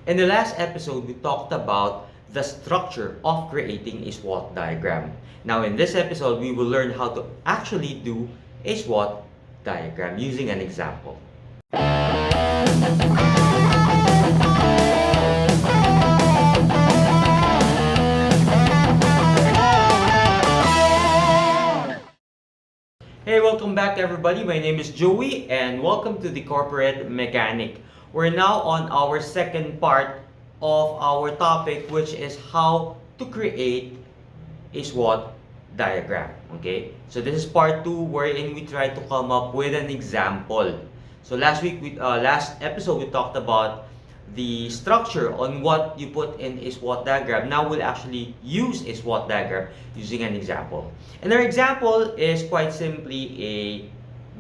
In the last episode, we talked about the structure of creating a SWOT diagram. Now, in this episode, we will learn how to actually do a SWOT diagram using an example. Hey, welcome back everybody. My name is Joey and welcome to the Corporate Mechanic. We're now on our second part of our topic, which is how to create a SWOT diagram. Okay, so this is part 2 wherein we try to come up with an example. So last episode we talked about the structure on what you put in a SWOT diagram. Now we'll actually use a SWOT diagram using an example. And our example is quite simply a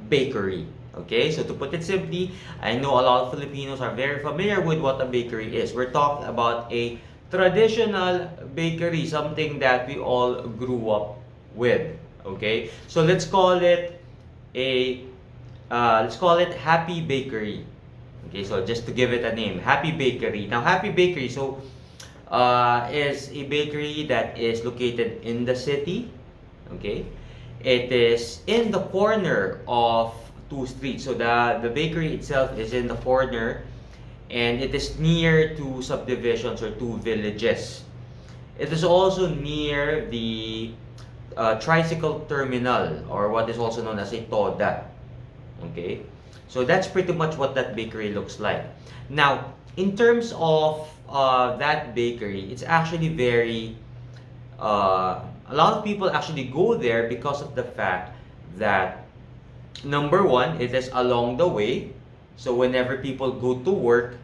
bakery. Okay, so to put it simply, I know a lot of Filipinos are very familiar with what a bakery is. We're talking about a traditional bakery, something that we all grew up with. Okay, so let's call it Happy Bakery. Okay, so just to give it a name, Happy Bakery. Now, Happy Bakery, is a bakery that is located in the city. Okay, it is in the corner of two streets. So the bakery itself is in the corner, and it is near two subdivisions or two villages. It is also near the tricycle terminal, or what is also known as a toda. Okay, so that's pretty much what that bakery looks like. Now, in terms of that bakery, it's actually very a lot of people actually go there because of the fact that, number one, it is along the way. So whenever people go to work,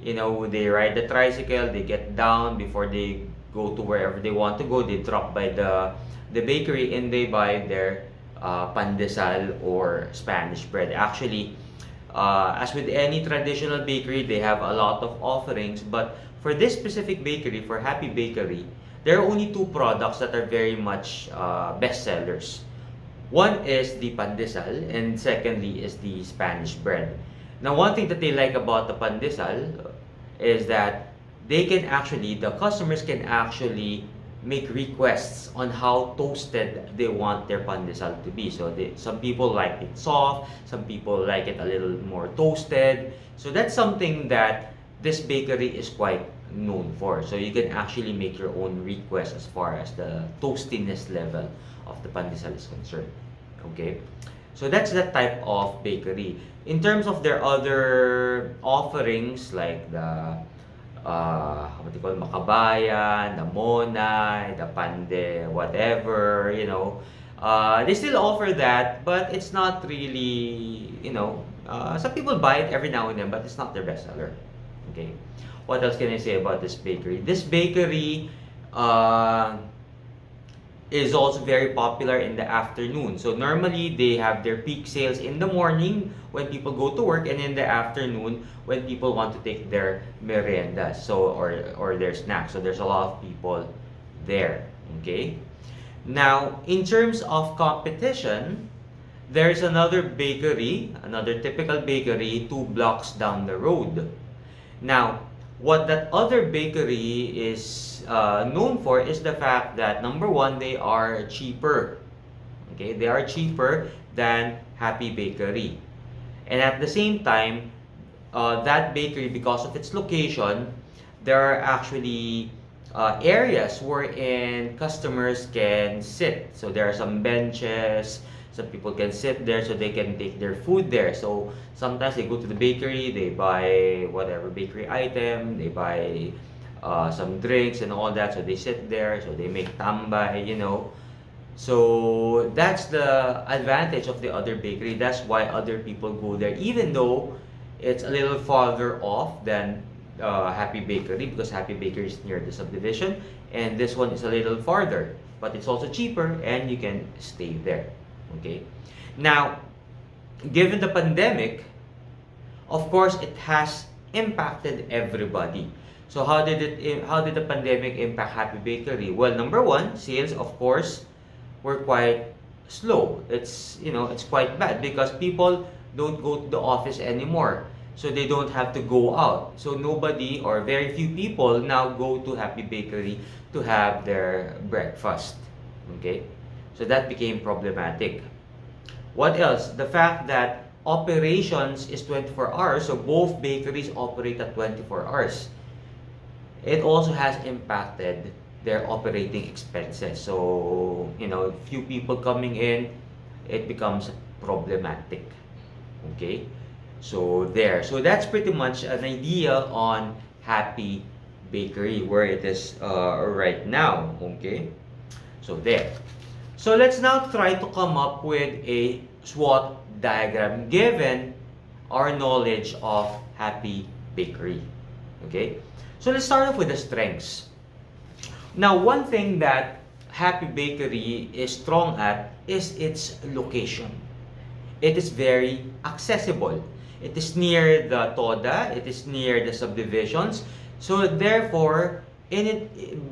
they ride the tricycle, they get down before they go to wherever they want to go. They drop by the bakery and they buy their pandesal or Spanish bread. Actually, as with any traditional bakery, they have a lot of offerings. But for this specific bakery, for Happy Bakery, there are only two products that are very much best sellers. One is the pandesal, and secondly is the Spanish bread. Now, one thing that they like about the pandesal is that the customers can actually make requests on how toasted they want their pandesal to be. So some people like it soft, some people like it a little more toasted. So that's something that this bakery is quite known for. So you can actually make your own request as far as the toastiness level of the pandesal is concerned. Okay, so that's that type of bakery. In terms of their other offerings, like the what do you call Makabayan, the Monay, the Pande, whatever, they still offer that, but it's not really, some people buy it every now and then, but it's not their best seller. Okay, what else can I say about this bakery? This bakery is also very popular in the afternoon. So normally they have their peak sales in the morning when people go to work, and in the afternoon when people want to take their meriendas, or their snacks. So there's a lot of people there. Okay. Now, in terms of competition, there's another typical bakery 2 blocks down the road. Now, what that other bakery is known for is the fact that, number one, they are cheaper. Okay, they are cheaper than Happy Bakery. And at the same time, that bakery, because of its location, there are actually areas wherein customers can sit. So there are some benches, some people can sit there so they can take their food there. So sometimes they go to the bakery, they buy whatever bakery item, they buy some drinks and all that. So they sit there, so they make tambay, So that's the advantage of the other bakery. That's why other people go there, even though it's a little farther off than Happy Bakery, because Happy Bakery is near the subdivision, and this one is a little farther, but it's also cheaper and you can stay there. Okay. Now, given the pandemic, of course, it has impacted everybody. So how did the pandemic impact Happy Bakery? Well, number one, sales, of course, were quite slow. It's quite bad because people don't go to the office anymore. so they don't have to go out. So nobody or very few people now go to Happy Bakery to have their breakfast. Okay, so that became problematic. What else? The fact that operations is 24 hours, so both bakeries operate at 24 hours. It also has impacted their operating expenses. So, few people coming in, it becomes problematic. Okay? So, there. So, that's pretty much an idea on Happy Bakery, where it is right now. Okay? So, there. So, let's now try to come up with a SWOT diagram given our knowledge of Happy Bakery. Okay? So, let's start off with the strengths. Now, one thing that Happy Bakery is strong at is its location. It is very accessible. It is near the TODA, it is near the subdivisions. So therefore,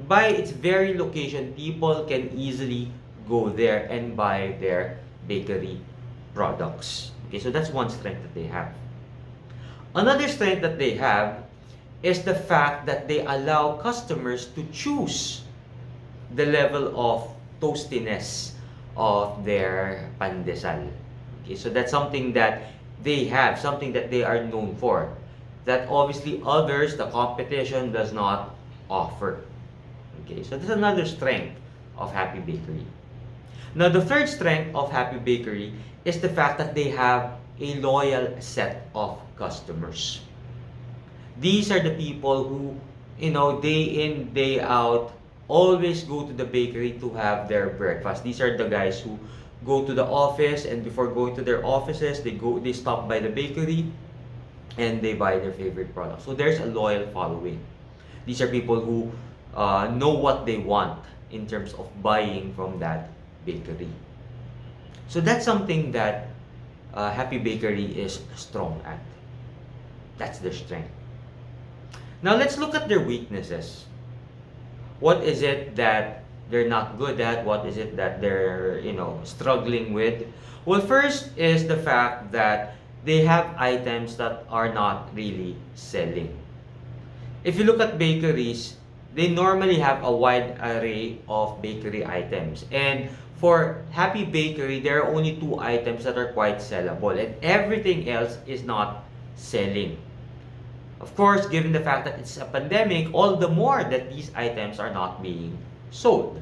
by its very location, people can easily go there and buy their bakery products. Okay, so that's one strength that they have. Another strength that they have is the fact that they allow customers to choose the level of toastiness of their pandesal. Okay, so that's something that they have, something that they are known for, that obviously others, the competition, does not offer. Okay, so that's another strength of Happy Bakery. Now, the third strength of Happy Bakery is the fact that they have a loyal set of customers. These are the people who, day in, day out, always go to the bakery to have their breakfast. These are the guys who go to the office, and before going to their offices, they stop by the bakery and they buy their favorite product. So there's a loyal following. These are people who know what they want in terms of buying from that bakery. So that's something that Happy Bakery is strong at. That's their strength. Now let's look at their weaknesses. What is it that they're not good at? What is it that they're, struggling with? Well, first is the fact that they have items that are not really selling. If you look at bakeries, they normally have a wide array of bakery items. And for Happy Bakery, there are only 2 items that are quite sellable, and everything else is not selling. Of course, given the fact that it's a pandemic, all the more that these items are not being sold.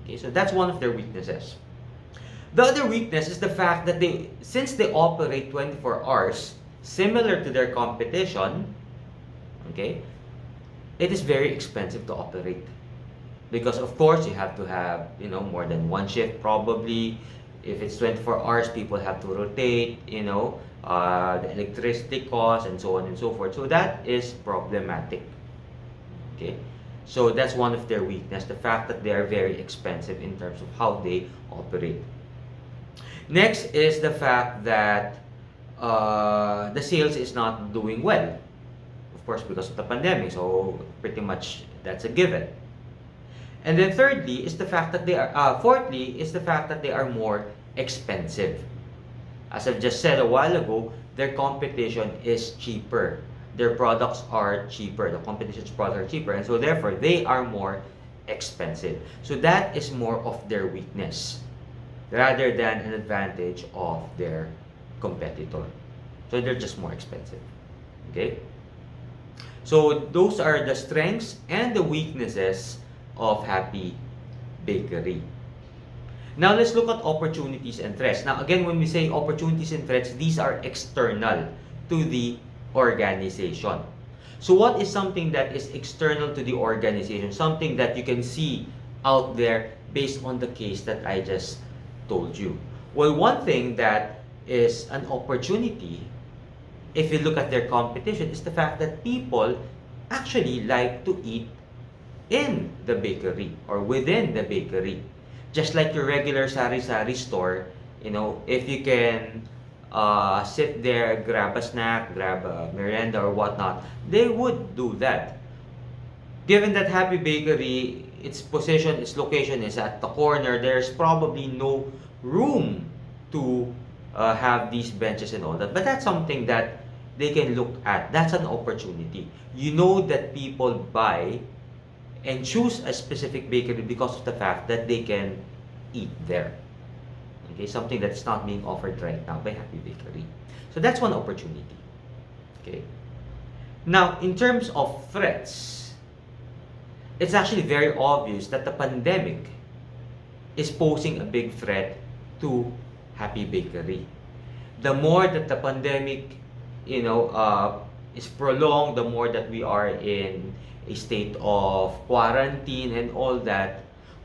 Okay, so that's one of their weaknesses. The other weakness is the fact that since they operate 24 hours, similar to their competition, okay, it is very expensive to operate. Because of course, you have to have, more than one shift probably. If it's 24 hours, people have to rotate, the electricity costs and so on and so forth. So that is problematic. Okay, so that's one of their weakness, the fact that they are very expensive in terms of how they operate. Next is the fact that the sales is not doing well, of course, because of the pandemic. So pretty much that's a given. And then fourthly is the fact that they are more expensive. As I've just said a while ago, their competition is cheaper. Their products are cheaper. The competition's products are cheaper, and so therefore they are more expensive. So that is more of their weakness rather than an advantage of their competitor. So they're just more expensive. Okay? So those are the strengths and the weaknesses of Happy Bakery. Now let's look at opportunities and threats. Now again, when we say opportunities and threats, these are external to the organization. So what is something that is external to the organization? Something that you can see out there based on the case that I just told you. Well, one thing that is an opportunity, if you look at their competition, is the fact that people actually like to eat in the bakery or within the bakery. Just like your regular sari-sari store, if you can sit there, grab a snack, grab a merienda or whatnot, they would do that. Given that Happy Bakery, its location is at the corner, there's probably no room to have these benches and all that. But that's something that they can look at. That's an opportunity. You know that people buy and choose a specific bakery because of the fact that they can eat there. Okay, something that's not being offered right now by Happy Bakery. So that's one opportunity. Okay. Now, in terms of threats, it's actually very obvious that the pandemic is posing a big threat to Happy Bakery. The more that the pandemic, is prolonged, the more that we are in a state of quarantine and all that,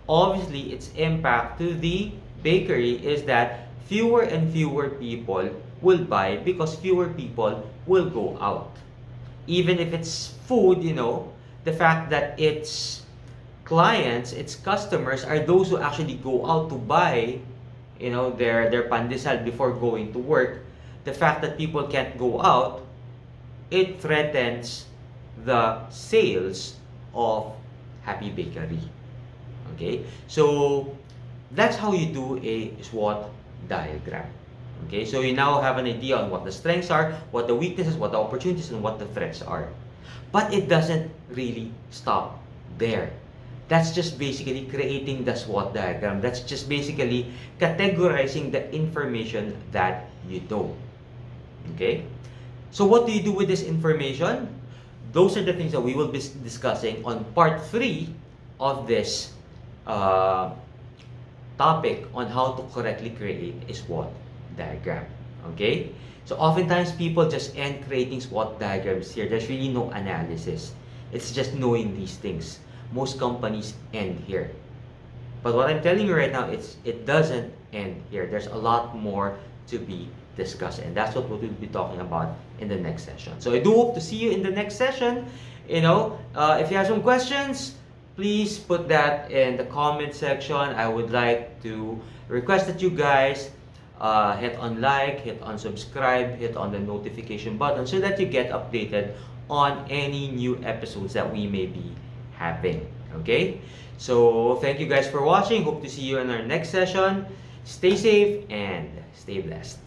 obviously its impact to the bakery is that fewer and fewer people will buy because fewer people will go out. Even if it's food, the fact that its clients, its customers are those who actually go out to buy, their pandesal before going to work. The fact that people can't go out, it threatens the sales of Happy Bakery. Okay, so that's how you do a SWOT diagram. Okay, so you now have an idea on what the strengths are, what the weaknesses, what the opportunities, and what the threats are. But it doesn't really stop there. That's just basically creating the SWOT diagram. That's just basically categorizing the information that you know. Okay? So what do you do with this information? Those are the things that we will be discussing on part 3 of this topic on how to correctly create a SWOT diagram. Okay? So oftentimes people just end creating SWOT diagrams here. There's really no analysis. It's just knowing these things. Most companies end here. But what I'm telling you right now, it doesn't end here. There's a lot more to be discussed, and that's what we'll be talking about in the next session. So I do hope to see you in the next session. If you have some questions, please put that in the comment section. I would like to request that you guys hit on like, hit on subscribe, hit on the notification button so that you get updated on any new episodes that we may be having. Okay? So thank you guys for watching. Hope to see you in our next session. Stay safe and stay blessed.